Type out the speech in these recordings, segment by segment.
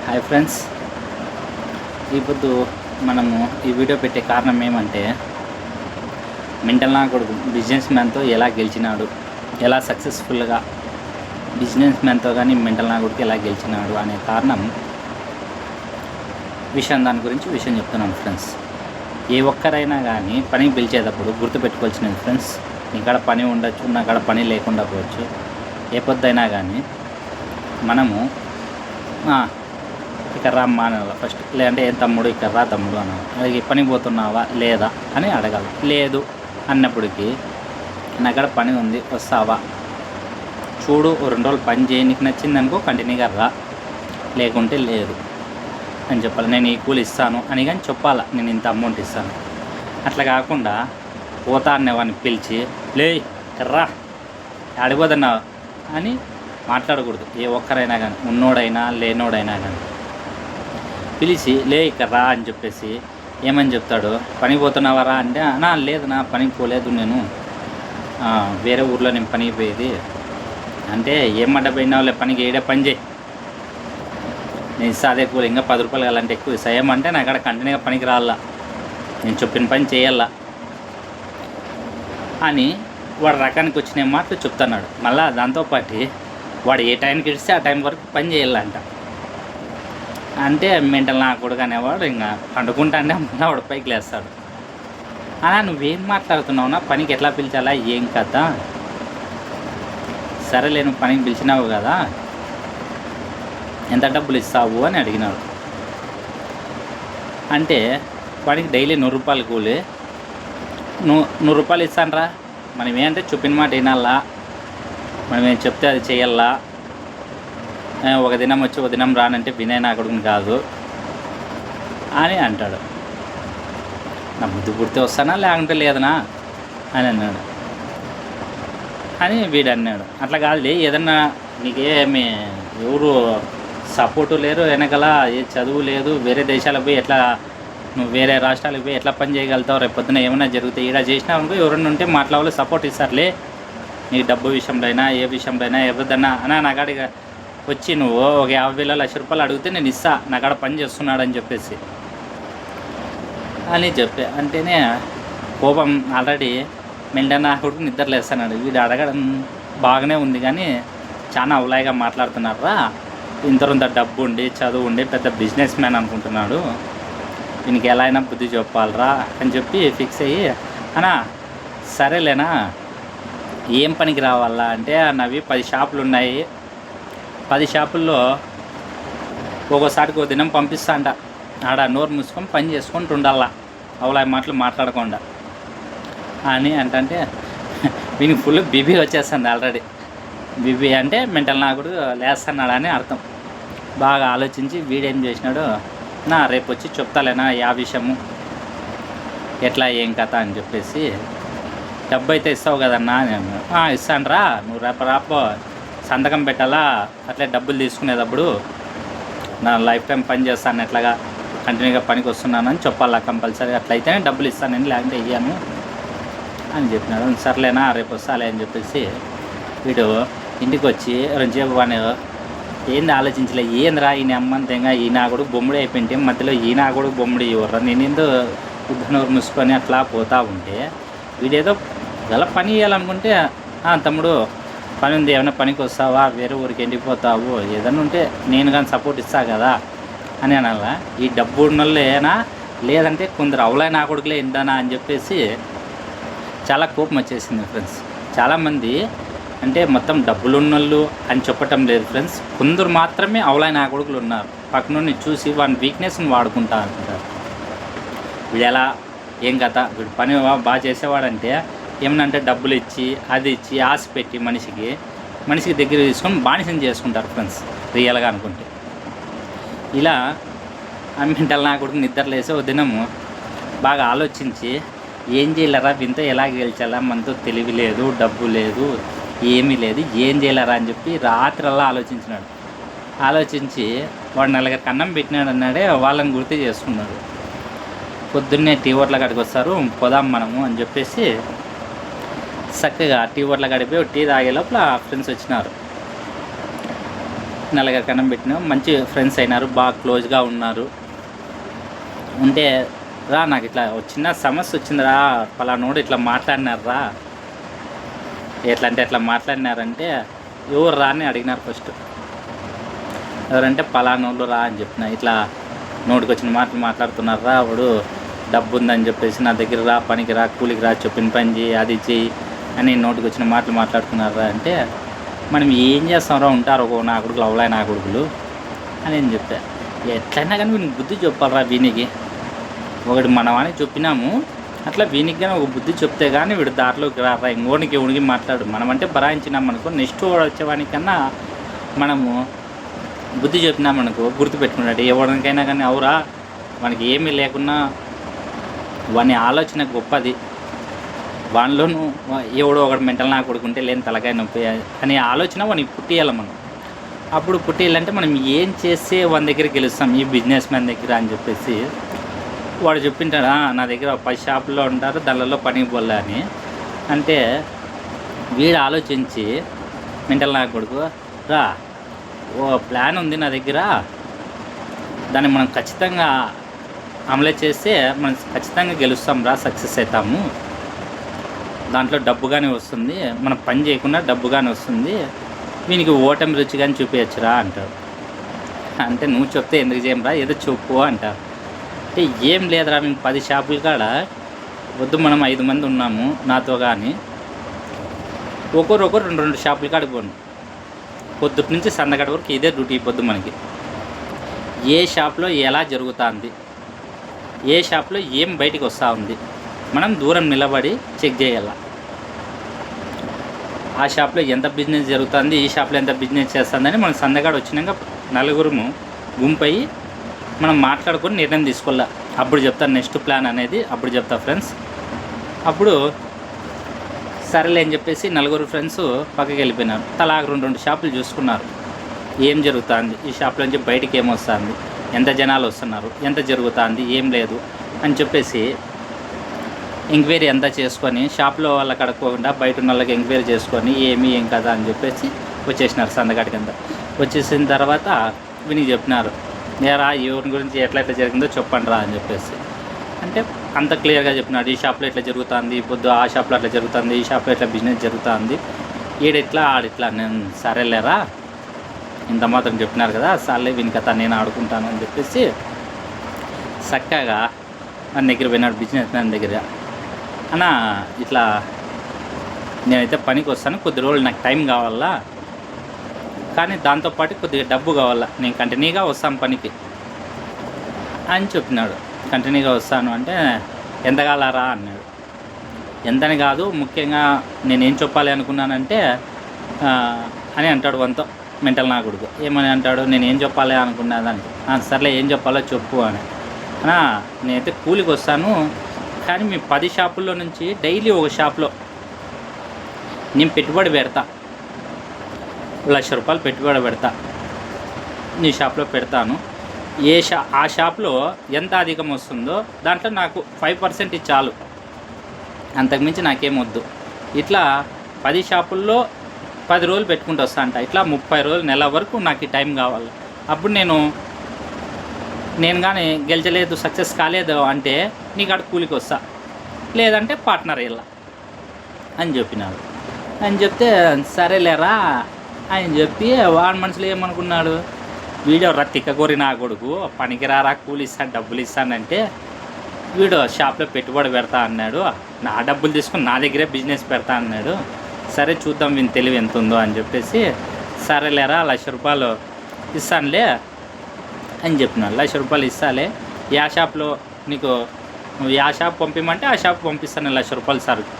Hi friends, ఇప్పుడు మనము ఈ వీడియో పెట్టే కారణం ఏమంటే మెంటల్ నా కొడుకు బిజినెస్ మ్యాన్తో ఎలా గెలిచినాడు, ఎలా సక్సెస్ఫుల్గా బిజినెస్ మ్యాన్తో కానీ మెంటల్ నా కొడుకు ఎలా గెలిచినాడు అనే కారణం దాని గురించి విషయం చెప్తున్నాను ఫ్రెండ్స్. ఏ ఒక్కరైనా కానీ పనికి పిలిచేటప్పుడు గుర్తుపెట్టుకోవాల్సినది ఫ్రెండ్స్, నీకాడ పని ఉండొచ్చు, నాకాడ పని లేకుండా పోవచ్చు. ఏ పొద్దైనా కానీ మనము ఇక్కడ రా అమ్మా అనాలి ఫస్ట్, లేదంటే ఏం తమ్ముడు ఇక్కడ రా తమ్ముడు అనాలి. అలాగే పని పోతున్నావా లేదా అని అడగాలి. లేదు అన్నప్పటికీ నాకాడ పని ఉంది వస్తావా, చూడు 2 రోజులు పని చేయి, నీకు నచ్చిందనుకో కంటిన్యూగా రా, లేకుంటే లేదు అని చెప్పాలి. నేను ఈ కూలి ఇస్తాను అని కానీ చెప్పాలా, నేను ఇంత అమౌంట్ ఇస్తాను. అట్లా కాకుండా పోతా అనేవాడిని పిలిచి లే రా ఆడిపోతున్నావు అని మాట్లాడకూడదు. ఏ ఒక్కరైనా కానీ, ఉన్నోడైనా లేనోడైనా కానీ పిలిచి లే ఇక్కడ రా అని చెప్పేసి ఏమని చెప్తాడు, పని పోతున్నావరా అంటే నా లేదు, నా పనికి పోలేదు, నేను వేరే ఊర్లో నేను పనికి పోయేది అంటే ఏం మడ్డ పోయినావులే పనికి, ఏడే పని చేయి, నేను ఇస్తా అదే కూలి, ఇంకా 10 రూపాయలు కావాలంటే ఎక్కువ ఇస్తా. ఏమంటే నాకు అక్కడ కంటిన్యూగా పనికి రావాలా, నేను చెప్పిన పని చేయాలా అని వాడు రకానికి వచ్చిన మాటలు చెప్తున్నాడు. మళ్ళీ దాంతోపాటు వాడు ఏ టైంకి ఇస్తే ఆ టైం వరకు పని చేయాలంట. అంటే మెంటల్ నా కొడుకు అనేవాడు ఇంకా పండుకుంటానే మళ్ళీ వాడు పైకి లేస్తాడు. అలా నువ్వేం మాట్లాడుతున్నావు, నా పనికి ఎట్లా పిలిచాలా ఏం కదా, సరేలే నువ్వు పనికి పిలిచినావు కదా ఎంత డబ్బులు ఇస్తావు అని అడిగినాడు. అంటే వాడికి డైలీ 100 రూపాయలు కూలి, 100 రూపాయలు ఇస్తాను రా, మనం ఏంటంటే చెప్పిన మాట వినాలా, మనం ఏం చెప్తే అది చేయాలా, ఒక దినం వచ్చి ఒక దినం రానంటే వినయ్ నా కొడుకుని కాదు అని అంటాడు. నా బుద్ధి పుడితే వస్తానా లేకుంటే లేదనా అని అన్నాడు. అని వీడు అన్నాడు. అట్లా కాదులే, ఏదన్నా నీకేమి ఎవరు సపోర్టు లేరు వెనకాల, ఏ చదువు లేదు, వేరే దేశాలకు పోయి ఎట్లా, నువ్వు వేరే రాష్ట్రాలకు పోయి ఎట్లా పని చేయగలుగుతావు, రేపు పొద్దున ఏమైనా జరుగుతాయి, ఇలా చేసినావు అనుకో ఎవరన్నా ఉంటే మాట్లాడాలి, సపోర్ట్ ఇస్తారులే, నీ డబ్బు విషయంలో అయినా ఏ విషయంలో అయినా ఎవరిదన్నా అన్నా నాకాడిగా వచ్చి నువ్వు ఒక 50,000 లక్ష రూపాయలు అడిగితే నేను ఇస్తా, నాకాడ పని చేస్తున్నాడని చెప్పేసి అని చెప్పి అంటేనే కోపం ఆల్రెడీ మెంటల్ నా కొడుకు నిద్రలేస్తున్నాడు. వీడు అడగడం బాగానే ఉంది కానీ చాలా అవలాయిగా మాట్లాడుతున్నారా, ఇంత డబ్బు ఉండి చదువు ఉండి పెద్ద బిజినెస్ మ్యాన్ అనుకుంటున్నాడు, దీనికి ఎలా అయినా బుద్ధి చెప్పాలరా అని చెప్పి ఫిక్స్ అయ్యి అన్నా సరేలేనా ఏం పనికి రావాలా అంటే అన్నవి 10 షాపులు ఉన్నాయి, 10 షాపుల్లో ఒక్కోసారికి ఒక దినం పంపిస్తా అంట, ఆడ నోరు మూసుకొని పని చేసుకుంటూ ఉండాలా, అవలా మాటలు మాట్లాడకుండా అని అంటే వీనికి ఫుల్ బీబీ వచ్చేస్తుంది ఆల్రెడీ. బీబీ అంటే మెంటల్ నా కూడా లేస్తున్నాడు అని అర్థం. బాగా ఆలోచించి వీడేం చేసినాడు, నా రేపు వచ్చి చెప్తాలేనా యా విషయము ఎట్లా ఏం కథ అని చెప్పేసి, డబ్బు అయితే ఇస్తావు కదన్నా అని అన్నాడు. ఇస్తాను రా, నువ్వు రాపో సంతకం పెట్టాలా, అట్లే డబ్బులు తీసుకునేటప్పుడు నా లైఫ్ టైం పని చేస్తాను, ఎట్లాగా కంటిన్యూగా పనికి వస్తున్నానని చెప్పాలా కంపల్సరీ, అట్లయితేనే డబ్బులు ఇస్తానని లేకుంటే ఇయ్యాను అని చెప్పినాడు. సర్లేనా రేపు వస్తాలే అని చెప్పేసి వీడు ఇంటికి వచ్చి రెండుసేపు వాడిని ఏంది ఆలోచించలే, ఏందిరా ఈయన అమ్మంతేగా ఈ నా కొడుకు బొమ్ముడి అయిపోయింటే మధ్యలో ఈ నా కొడుకు బొమ్ముడి ఇవ్వరా, నేనేందో ఉద్దనూరు మూసుకొని అట్లా పోతూ ఉంటే వీడేదో గల పని చేయాలనుకుంటే తమ్ముడు పని ఉంది ఏమైనా పనికి వస్తావా, వేరే ఊరికి ఎండిపోతావు, ఏదన్నా ఉంటే నేను కానీ సపోర్ట్ ఇస్తా కదా అని అనాలా. ఈ డబ్బు ఉన్నోళ్ళేనా లేదంటే కొందరు అవలే నా కొడుకులే ఇందానా అని చెప్పేసి చాలా కోపం వచ్చేసింది ఫ్రెండ్స్. చాలామంది అంటే మొత్తం డబ్బులు ఉన్నోళ్ళు అని చెప్పటం లేదు ఫ్రెండ్స్, కొందరు మాత్రమే అవలే నా కొడుకులు ఉన్నారు, పక్కన చూసి వాని వీక్నెస్ని వాడుకుంటా అంటారు. వీడు ఎలా ఏం కథ, వీడు పని బాగా చేసేవాడంటే ఏమనంటే డబ్బులు ఇచ్చి అది ఇచ్చి ఆశ పెట్టి మనిషికి దగ్గర తీసుకొని బానిసని చేసుకుంటారు ఫ్రెండ్స్, రియల్గా అనుకుంటే. ఇలా మెంటల్ నా కొడుకు నిద్రలేసి ఒక దినము బాగా ఆలోచించి ఏం చేయలేరా, వింత ఎలా గెలిచాలా, మనతో తెలివి లేదు, డబ్బు లేదు, ఏమీ లేదు, ఏం చేయలేరా అని చెప్పి రాత్రల్లా ఆలోచించినాడు. ఆలోచించి వాడు 4 అన్నం పెట్టినాడు అన్నాడే, వాళ్ళని గుర్తు చేసుకున్నాడు. పొద్దున్నే టీ ఓట్ల కాడికి వస్తారు, పోదాం మనము అని చెప్పేసి చక్కగా టీ ఓట్ల కాడిపోయి టీ తాగే లోపల ఫ్రెండ్స్ వచ్చినారు. నలుగురికి అన్నం పెట్టినాం, మంచి ఫ్రెండ్స్ అయినారు, బాగా క్లోజ్గా ఉన్నారు. ఉంటే రా నాకు ఇట్లా చిన్న సమస్య వచ్చిందిరా, పలానోడు ఇట్లా మాట్లాడినారా. ఎట్లా అంటే ఎట్లా మాట్లాడినారంటే ఎవరు రా అని అడిగినారు ఫస్ట్. ఎవరంటే పలానోళ్ళు రా అని చెప్పిన. ఇట్లా నోటికి వచ్చిన మాటలు మాట్లాడుతున్నారా, వాడు డబ్బు ఉందని చెప్పేసి నా దగ్గర రా, పనికి రా, కూలికి రా, చెప్పిన పని చేయి, అది చెయ్యి అని నోటికి వచ్చిన మాటలు మాట్లాడుతున్నారా అంటే, మనం ఏం చేస్తాంరా, ఉంటారు ఒక నా కొడుకులు అవలాయి నా కొడుకులు అని నేను చెప్పా. ఎట్లయినా కానీ వీనికి బుద్ధి చెప్పాలరా, వీనికి ఒకటి మనవానికి చెప్పినాము, అట్లా వీనికి కానీ ఒక బుద్ధి చెప్తే కానీ వీడు దారిలోకి రారా, ఇంకోనికి ఉడికి మాట్లాడు. మనమంటే బరాయించినాం అనుకో, నెక్స్ట్ వచ్చేవానికన్నా మనము బుద్ధి చెప్పినామనుకో గుర్తుపెట్టుకున్నాడు. ఎవరికైనా కానీ అవురా, మనకి ఏమీ లేకున్నా వాని ఆలోచన గొప్పది, వానిలోనూ ఎవడో ఒకటి మెంటల్ నా కొడుకుంటే లేని తలకాయ నొప్పి అనే ఆలోచన వానికి పుట్టియాలి మనం. అప్పుడు పుట్టియాలంటే మనం ఏం చేస్తే వాని దగ్గర గెలుస్తాం, ఈ బిజినెస్ మ్యాన్ దగ్గర అని చెప్పేసి వాడు చెప్పింటాడు. నా దగ్గర 10 షాపుల్లో ఉంటారు, దానిలో పనికి పోలే అని అంటే, వీడు ఆలోచించి మెంటల్ నా కొడుకు రా, ఓ ప్లాన్ ఉంది నా దగ్గర, దాన్ని మనం ఖచ్చితంగా అమలు చేస్తే మనం ఖచ్చితంగా గెలుస్తాం రా, సక్సెస్ అవుతాము, దాంట్లో డబ్బు కానీ వస్తుంది, మనం పని చేయకుండా డబ్బు కానీ వస్తుంది, వీనికి ఓటమి రుచి కానీ చూపించచ్చురా అంటారు. అంటే నువ్వు చెప్తే ఎందుకు చేయరా, ఏదో చెప్పు అంటారు. అంటే ఏం లేదురా, మేము 10 షాపుల కాడ వద్దు, మనం 5 మంది ఉన్నాము నాతో, కానీ ఒకరొకరు 2 షాపుల కాడికి పోండి, పొద్దుటి నుంచి సందగడ వరకు ఇదే డ్యూటీ పొద్దు మనకి. ఏ షాప్లో ఎలా జరుగుతుంది, ఏ షాప్లో ఏం బయటికి వస్తూ ఉంది, మనం దూరం నిలబడి చెక్ చేయాల. ఆ షాప్లో ఎంత బిజినెస్ జరుగుతుంది, ఈ షాప్లో ఎంత బిజినెస్ చేస్తుందని మనం సందగాడు వచ్చినాక నలుగురు గుంపయి మనం మాట్లాడుకొని నిర్ణయం తీసుకోవాల. అప్పుడు చెప్తాను నెక్స్ట్ ప్లాన్ అనేది, అప్పుడు చెప్తా ఫ్రెండ్స్. అప్పుడు సరేలే అని చెప్పేసి నలుగురు ఫ్రెండ్స్ పక్కకి వెళ్ళిపోయినారు. తలా 2 షాపులు చూసుకున్నారు, ఏం జరుగుతుంది, ఈ షాప్లో నుంచి బయటికి ఏమొస్తుంది, ఎంత జనాలు వస్తున్నారు, ఎంత జరుగుతుంది, ఏం లేదు అని చెప్పేసి ఎంక్వైరీ అంతా చేసుకొని, షాప్లో వాళ్ళకి అడగకుండా బయట ఉన్న వాళ్ళకి ఎంక్వైరీ చేసుకొని ఏం కదా అని చెప్పేసి వచ్చేసినారు సందగాడి కింద. వచ్చేసిన తర్వాత వీనికి చెప్పినారు, నేరా ఎవరి గురించి ఎట్లా జరిగిందో చెప్పండి రా అని చెప్పేసి. అంటే అంత క్లియర్గా చెప్పినాడు, ఈ షాప్లో ఇట్లా జరుగుతుంది, పొద్దు ఆ షాప్లో అట్లా జరుగుతుంది, ఈ షాప్లో ఇట్లా బిజినెస్ జరుగుతుంది, ఈడిట్లా ఆడిట్లా. నేను సరేలేరా, ఇంత మాత్రం చెప్పినారు కదా, సర్లే వీని కథ నేను ఆడుకుంటాను అని చెప్పేసి చక్కగా మన దగ్గర పోయినాడు, బిజినెస్ మ్యాన్ దగ్గర. అన్న ఇట్లా నేనైతే పనికి వస్తాను, కొద్ది రోజులు నాకు టైం కావాలా, కానీ దాంతోపాటు కొద్దిగా డబ్బు కావాలా, నేను కంటిన్యూగా వస్తాను పనికి అని చెప్పినాడు. కంటిన్యూగా వస్తాను అంటే ఎంత కాలారా అన్నాడు. ఎంతని కాదు, ముఖ్యంగా నేనేం చెప్పాలి అనుకున్నానంటే అని అంటాడు వంతో మెంటల్ నా కొడుకు. ఏమని అంటాడు, నేనేం చెప్పాలి అనుకున్నాదని. సర్లే ఏం చెప్పాలో చెప్పు అని. నేనైతే కూలికి వస్తాను, కానీ మీ 10 షాపుల్లో నుంచి డైలీ ఒక షాప్లో నేను పెట్టుబడి పెడతా, ₹1,00,000 పెట్టుబడి పెడతా, నీ షాప్లో పెడతాను. ఆ షాప్లో ఎంత అధికం వస్తుందో దాంట్లో నాకు 5% చాలు, అంతకుమించి నాకేమొద్దు. ఇట్లా 10 షాపుల్లో 10 రోజులు పెట్టుకుంటూ వస్తా అంట. ఇట్లా 30 రోజులు, నెల వరకు నాకు ఈ టైం కావాలి. అప్పుడు నేను కానీ గెలిచలేదు, సక్సెస్ కాలేదు అంటే నీకు అక్కడ కూలికి వస్తా, లేదంటే పార్ట్నర్ వెళ్ళా అని చెప్పినాడు. అని చెప్తే సరేలేరా అని చెప్పి వాడి మనసులో ఏమనుకున్నాడు, వీడియో తిక్క కోరి నా కొడుకు పనికిరారా, కూలి ఇస్తాను, డబ్బులు ఇస్తానంటే వీడు షాప్లో పెట్టుబడి పెడతా అన్నాడు, నా డబ్బులు తీసుకుని నా దగ్గరే బిజినెస్ పెడతా అన్నాడు, సరే చూద్దాం వీని తెలివి ఎంత ఉందో అని చెప్పేసి సరేలేరా ₹1,00,000 ఇస్తానులే అని చెప్పినాడు. ₹1,00,000 ఇస్తాలే, ఆ షాప్లో నీకు నువ్వు ఆ షాప్ పంపిమంటే ఆ షాప్ పంపిస్తాను ₹1,00,000 సరుకు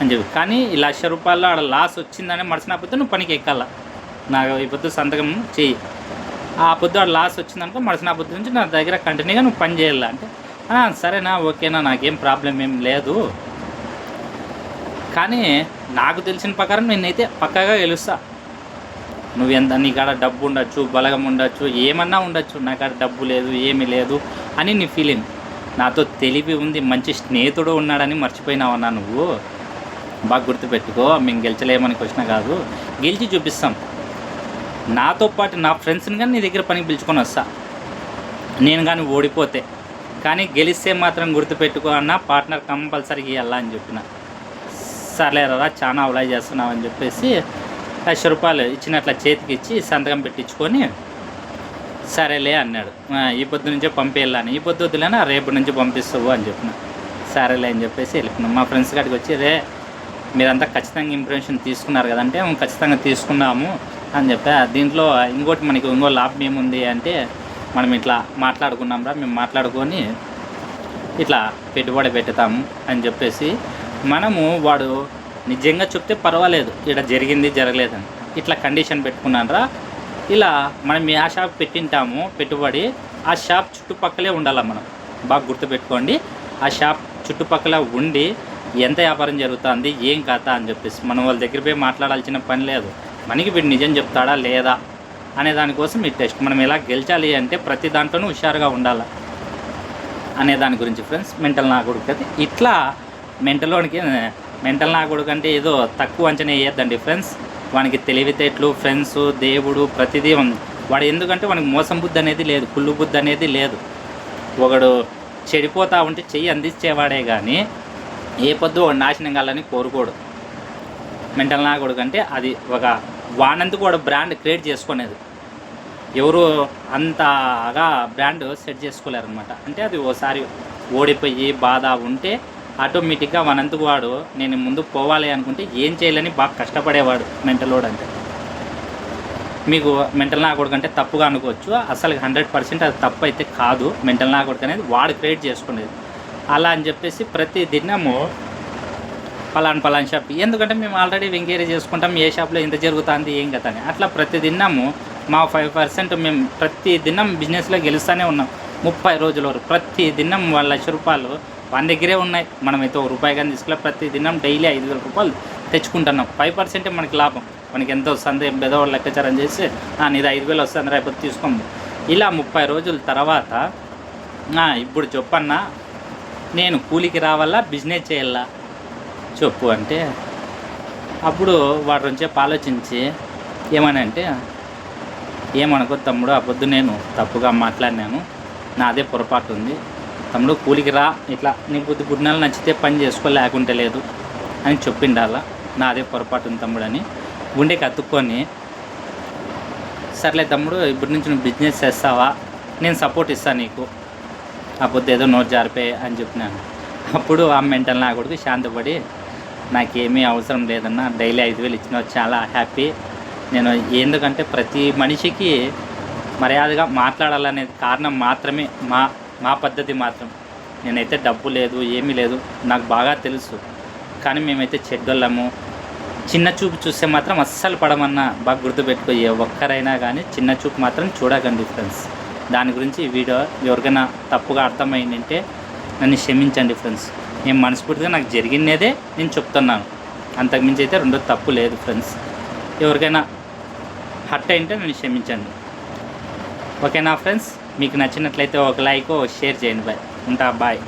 అని చెప్పి. కానీ ఈ ₹1,00,000 ఆడ లాస్ వచ్చిందని మడిచినప్పుడు నువ్వు పనికి ఎక్కాల, నాకు ఈ పొద్దు సంతకం చెయ్యి, ఆ పొద్దు ఆడ లాస్ వచ్చిందనుకో మడిచిన పొద్దు నుంచి నా దగ్గర కంటిన్యూగా నువ్వు పని చేయాల అంటే, సరేనా ఓకేనా నాకేం ప్రాబ్లం ఏం లేదు, కానీ నాకు తెలిసిన ప్రకారం నేనైతే పక్కాగా గెలుస్తా, నువ్వు ఎంత నీ కాడ డబ్బు ఉండొచ్చు, బలగం ఉండొచ్చు, ఏమన్నా ఉండొచ్చు, నా కాడ డబ్బు లేదు ఏమీ లేదు అని నీ ఫీలింగ్, నాతో తెలివి ఉంది, మంచి స్నేహితుడు ఉన్నాడని మర్చిపోయినావన్నా నువ్వు, బాగా గుర్తుపెట్టుకో, మేము గెలిచలేమని క్వశ్చన్ కాదు, గెలిచి చూపిస్తాం, నాతో పాటు నా ఫ్రెండ్స్ని కానీ నీ దగ్గర పనికి పిలుచుకొని వస్తా, నేను కానీ ఓడిపోతే. కానీ గెలిస్తే మాత్రం గుర్తుపెట్టుకో అన్న, పార్ట్నర్ కంపల్సరీగా ఇవ్వాలా అని చెప్పిన. సర్లేరా చాలా అవలై చేస్తున్నావు అని చెప్పేసి ₹10 ఇచ్చినట్ల చేతికి ఇచ్చి సంతకం పెట్టించుకొని సరేలే అన్నాడు. ఈ పొద్దు నుంచే పంపేయాలని, ఈ పొద్దు వద్దులేనా రేపు నుంచి పంపిస్తావు అని చెప్పిన. సరేలే అని చెప్పేసి వెళ్ళిపోయినాం. మా ఫ్రెండ్స్ కాడికి వచ్చి రే మీరంతా ఖచ్చితంగా ఇంప్రెషన్ తీసుకున్నారు కదంటే ఖచ్చితంగా తీసుకున్నాము అని చెప్పా. దీంట్లో ఇంకోటి మనకి ఇంకో లాభం ఏముంది అంటే మనం ఇట్లా మాట్లాడుకున్నాం రా, మేము మాట్లాడుకొని ఇట్లా పెట్టుబడి పెడతాము అని చెప్పేసి మనము వాడు నిజంగా చెప్తే పర్వాలేదు, ఇక్కడ జరిగింది జరగలేదని ఇట్లా కండిషన్ పెట్టుకున్నాను రా. ఇలా మనం ఆ షాప్ పెట్టింటాము పెట్టుబడి, ఆ షాప్ చుట్టుపక్కలే ఉండాలి మనం, బాగా గుర్తుపెట్టుకోండి. ఆ షాప్ చుట్టుపక్కల ఉండి ఎంత వ్యాపారం జరుగుతుంది ఏం కథ అని చెప్పేసి మనం వాళ్ళ దగ్గర పోయి మాట్లాడాల్సిన పని లేదు. మనకి వీడు నిజం చెప్తాడా లేదా అనే దానికోసం ఈ టెస్ట్. మనం ఎలా గెలిచాలి అంటే ప్రతి దాంట్లోనూ హుషారుగా ఉండాలి అనే దాని గురించి ఫ్రెండ్స్. మెంటల్ నా కొడుకు అది ఇట్లా మెంటల్ నా కొడుకు అంటే ఏదో తక్కువ అంచనా వేయద్దండి ఫ్రెండ్స్. వానికి తెలివితేటలు, ఫ్రెండ్స్, దేవుడు ప్రతిదీ వాడు. ఎందుకంటే వానికి మోసం బుద్ధి అనేది లేదు, కుళ్ళు బుద్ధి అనేది లేదు. ఒకడు చెడిపోతా ఉంటే చెయ్యి అందించేవాడే కానీ ఏ పొద్దు వాడు నాశనం కావాలని కోరుకోడు. మెంటల్ నా కొడుకు అంటే అది ఒక వానందుకు వాడు బ్రాండ్ క్రియేట్ చేసుకునేది. ఎవరు అంతగా బ్రాండ్ సెట్ చేసుకోలేరు అనమాట. అంటే అది ఓసారి ఓడిపోయి బాధ ఉంటే ఆటోమేటిక్గా వానందుకు వాడు నేను ముందు పోవాలి అనుకుంటే ఏం చేయాలని బాగా కష్టపడేవాడు మెంటల్ వాడు. అంటే మీకు మెంటల్ నా కొడుకు అంటే తప్పుగా అనుకోవచ్చు, అసలు 100% అది తప్పు అయితే కాదు. మెంటల్ నా కొడుకు అనేది వాడు క్రియేట్ చేసుకునేది. అలా అని చెప్పేసి ప్రతి దినము పలాన్ షాప్, ఎందుకంటే మేము ఆల్రెడీ ఎంక్వైరీ చేసుకుంటాం ఏ షాప్లో ఎంత జరుగుతుంది ఏం కదా అని. అట్లా ప్రతి దినము మా 5% మేము ప్రతి దినం బిజినెస్లో గెలుస్తూనే ఉన్నాం. 30 రోజుల వరకు ప్రతి దినం ₹1,00,000 మన దగ్గరే ఉన్నాయి. మనమైతే ₹1 కానీ తీసుకోలే. ప్రతి దినం డైలీ ₹5,000 తెచ్చుకుంటున్నాం. 5% మనకి లాభం. మనకి ఎంత వస్తుంది ఏదో లెక్కాచారం చేసి నీది 5,000 వస్తుంది రేపు తీసుకోము. ఇలా 30 రోజుల తర్వాత ఇప్పుడు చెప్పన్నా నేను కూలికి రావాలా బిజినెస్ చేయాలా చెప్పు అంటే అప్పుడు వాడు కొంచెంసేపు ఆలోచించి ఏమనంటే ఏమనుకో తమ్ముడు, ఆ పొద్దు నేను తప్పుగా మాట్లాడినాను, నాదే పొరపాటు ఉంది తమ్ముడు, కూలికి రా, ఇట్లా నీ బుద్ధి గుడ్నాలు నచ్చితే పని చేసుకో లేకుంటే లేదు అని చెప్పిండాలా. నాదే పొరపాటు ఉంది తమ్ముడు అని గుండెకి అతుక్కొని సర్లే తమ్ముడు ఇప్పటి నుంచి నువ్వు బిజినెస్ చేస్తావా, నేను సపోర్ట్ ఇస్తాను నీకు, ఆ పొద్దు ఏదో నోట్ జారిపోయి అని చెప్పినాను. అప్పుడు ఆ మెంటల్ నా కొడుకు శాంతపడి నాకేమీ అవసరం లేదన్నా, డైలీ 5,000 ఇచ్చినావు చాలా హ్యాపీ. నేను ఎందుకంటే ప్రతి మనిషికి మర్యాదగా మాట్లాడాలనేది కారణం మాత్రమే, మా పద్ధతి మాత్రం. నేనైతే డబ్బు లేదు ఏమీ లేదు నాకు బాగా తెలుసు, కానీ మేమైతే చెడ్డోళ్ళము. చిన్న చూపు చూస్తే మాత్రం అస్సలు పడమన్నా బాగా గుర్తుపెట్టుకో, ఏ ఒక్కరైనా కానీ చిన్న చూపు మాత్రం చూడకండి ఫ్రెండ్స్. దాని గురించి ఈ వీడియో ఎవరికైనా తప్పుగా అర్థమైందంటే నన్ను క్షమించండి ఫ్రెండ్స్. నేను మనస్ఫూర్తిగా నాకు జరిగినదే నేను చెప్తున్నాను, అంతకుమించి అయితే రెండో తప్పు లేదు ఫ్రెండ్స్. ఎవరికైనా హర్ట్ అయింటే నన్ను క్షమించండి. ఓకేనా ఫ్రెండ్స్, మీకు నచ్చినట్లయితే ఒక లైక్ షేర్ చేయండి. బాయ్, ఉంటా, బాయ్.